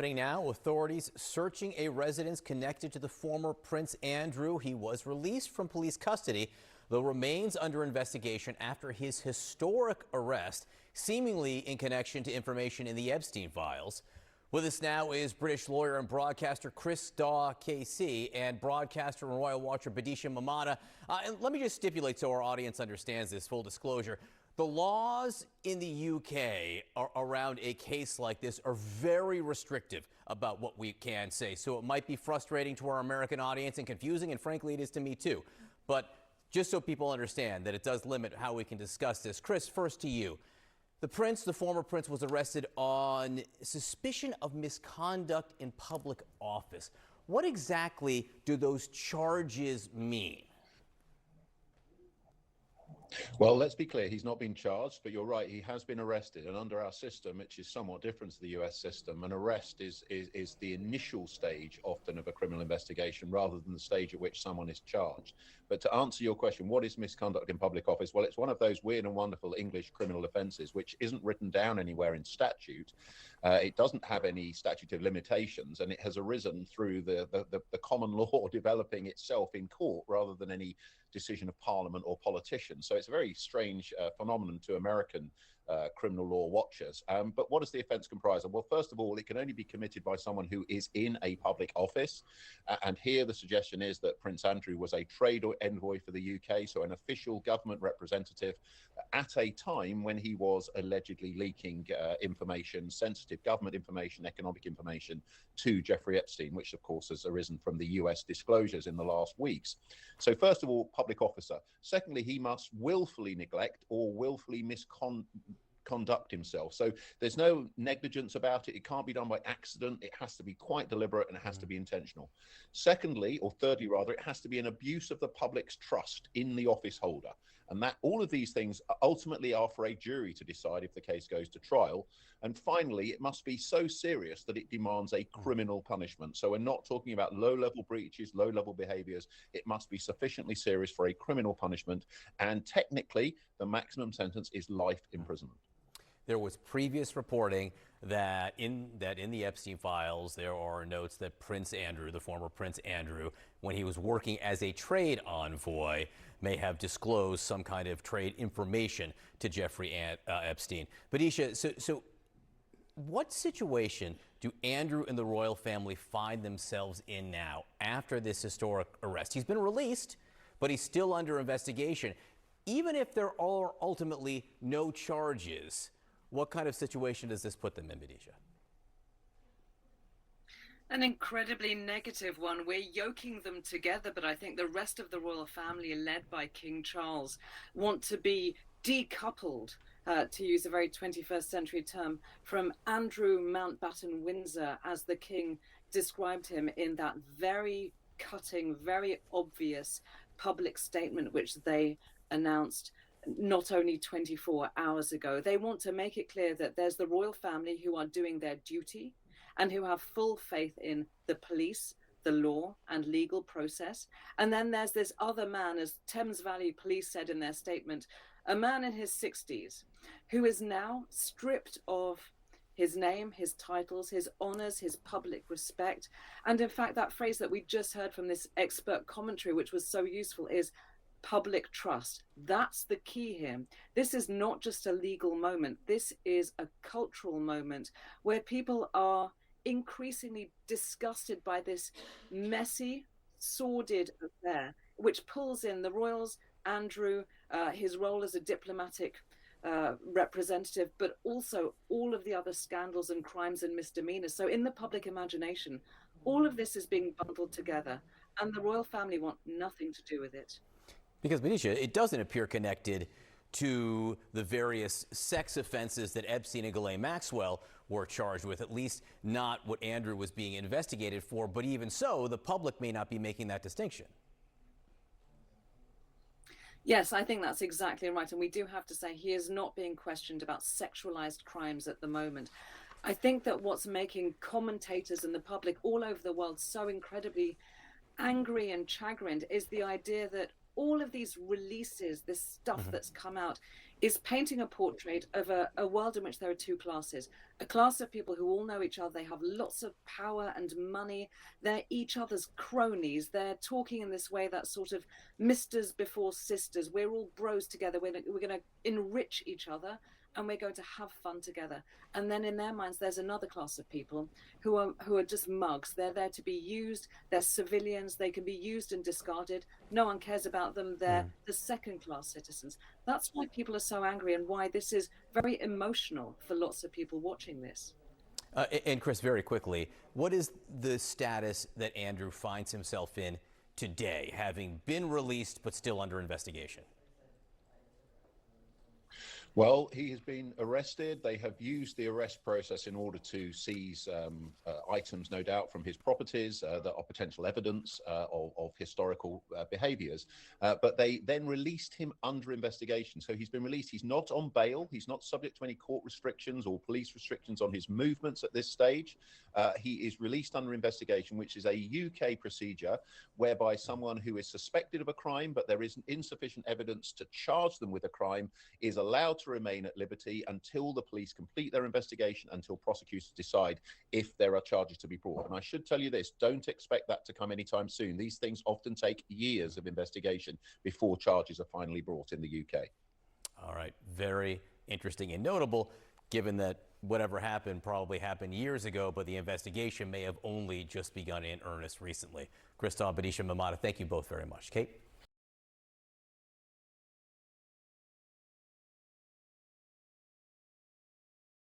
Happening now, authorities searching a residence connected to the former Prince Andrew. He was released from police custody, though remains under investigation after his historic arrest, seemingly in connection to information in the Epstein files. With us now is British lawyer and broadcaster Daw KC and broadcaster and royal watcher Bidisha Mamada. And let me just stipulate so our audience understands this, full disclosure. The laws in the UK around a case like this are very restrictive about what we can say. So it might be frustrating to our American audience and confusing, and frankly, it is to me too. But just so people understand that it does limit how we can discuss this. Chris, first to you. The former prince, was arrested on suspicion of misconduct in public office. What exactly do those charges mean? Well, let's be clear, he's not been charged, but you're right, he has been arrested. And under our system, which is somewhat different to the US system, an arrest is the initial stage often of a criminal investigation rather than the stage at which someone is charged. But to answer your question, what is misconduct in public office? Well, it's one of those weird and wonderful English criminal offences which isn't written down anywhere in statute. It doesn't have any statute of limitations, and it has arisen through the common law developing itself in court rather than any decision of parliament or politicians. So it's a very strange phenomenon to American criminal law watchers. But what does the offence comprise of? Well, first of all, it can only be committed by someone who is in a public office. And here the suggestion is that Prince Andrew was a trade envoy for the UK, so an official government representative at a time when he was allegedly leaking information, sensitive government information, economic information to Jeffrey Epstein, which of course has arisen from the US disclosures in the last weeks. So first of all, public officer. Secondly, he must willfully neglect or willfully misconduct himself. So there's no negligence about it. It can't be done by accident. It has to be quite deliberate and it has to be intentional. Secondly, or thirdly rather, it has to be an abuse of the public's trust in the office holder. And that all of these things ultimately are for a jury to decide if the case goes to trial. And finally, it must be so serious that it demands a criminal punishment. So we're not talking about low-level breaches, low-level behaviors. It must be sufficiently serious for a criminal punishment. And technically, the maximum sentence is life imprisonment. There was previous reporting that in the Epstein files, there are notes that Prince Andrew, the former Prince Andrew, when he was working as a trade envoy, may have disclosed some kind of trade information to Jeffrey Epstein. Bidisha, so what situation do Andrew and the royal family find themselves in now after this historic arrest? He's been released, but he's still under investigation. Even if there are ultimately no charges, what kind of situation does this put them in, Bidisha? An incredibly negative one. We're yoking them together, but I think the rest of the royal family, led by King Charles, want to be decoupled, to use a very 21st century term, from Andrew Mountbatten Windsor, as the king described him in that very cutting, very obvious public statement which they announced not only 24 hours ago. They want to make it clear that there's the royal family who are doing their duty and who have full faith in the police, the law and legal process. And then there's this other man, as Thames Valley Police said in their statement, a man in his 60s who is now stripped of his name, his titles, his honors, his public respect. And in fact, that phrase that we just heard from this expert commentary, which was so useful, is public trust. That's the key here. This is not just a legal moment. This is a cultural moment where people are increasingly disgusted by this messy, sordid affair, which pulls in the royals, Andrew, his role as a diplomatic representative, but also all of the other scandals and crimes and misdemeanors. So in the public imagination, all of this is being bundled together, and the royal family want nothing to do with it. Because, Bidisha, it doesn't appear connected to the various sex offenses that Epstein and Ghislaine Maxwell were charged with, at least not what Andrew was being investigated for. But even so, the public may not be making that distinction. Yes, I think that's exactly right. And we do have to say he is not being questioned about sexualized crimes at the moment. I think that what's making commentators and the public all over the world so incredibly angry and chagrined is the idea that all of these releases, this stuff that's come out, is painting a portrait of a world in which there are two classes. A class of people who all know each other, they have lots of power and money, they're each other's cronies, they're talking in this way that sort of misters before sisters, we're all bros together, we're going to enrich each other, and we're going to have fun together. And then in their minds, there's another class of people who are just mugs. They're there to be used. They're civilians. They can be used and discarded. No one cares about them. They're the second class citizens. That's why people are so angry, and why this is very emotional for lots of people watching this. And Chris, very quickly, what is the status that Andrew finds himself in today, having been released but still under investigation? Well, he has been arrested. They have used the arrest process in order to seize items, no doubt, from his properties that are potential evidence of historical behaviours. But they then released him under investigation. So he's been released. He's not on bail. He's not subject to any court restrictions or police restrictions on his movements at this stage. He is released under investigation, which is a UK procedure whereby someone who is suspected of a crime, but there is insufficient evidence to charge them with a crime, is allowed to remain at liberty until the police complete their investigation, until prosecutors decide if there are charges to be brought. And I should tell you this, don't expect that to come anytime soon. These things often take years of investigation before charges are finally brought in the UK. All right, very interesting and notable, given that whatever happened probably happened years ago, but the investigation may have only just begun in earnest recently. Christoph, Badisha, Mamata, thank you both very much. Kate?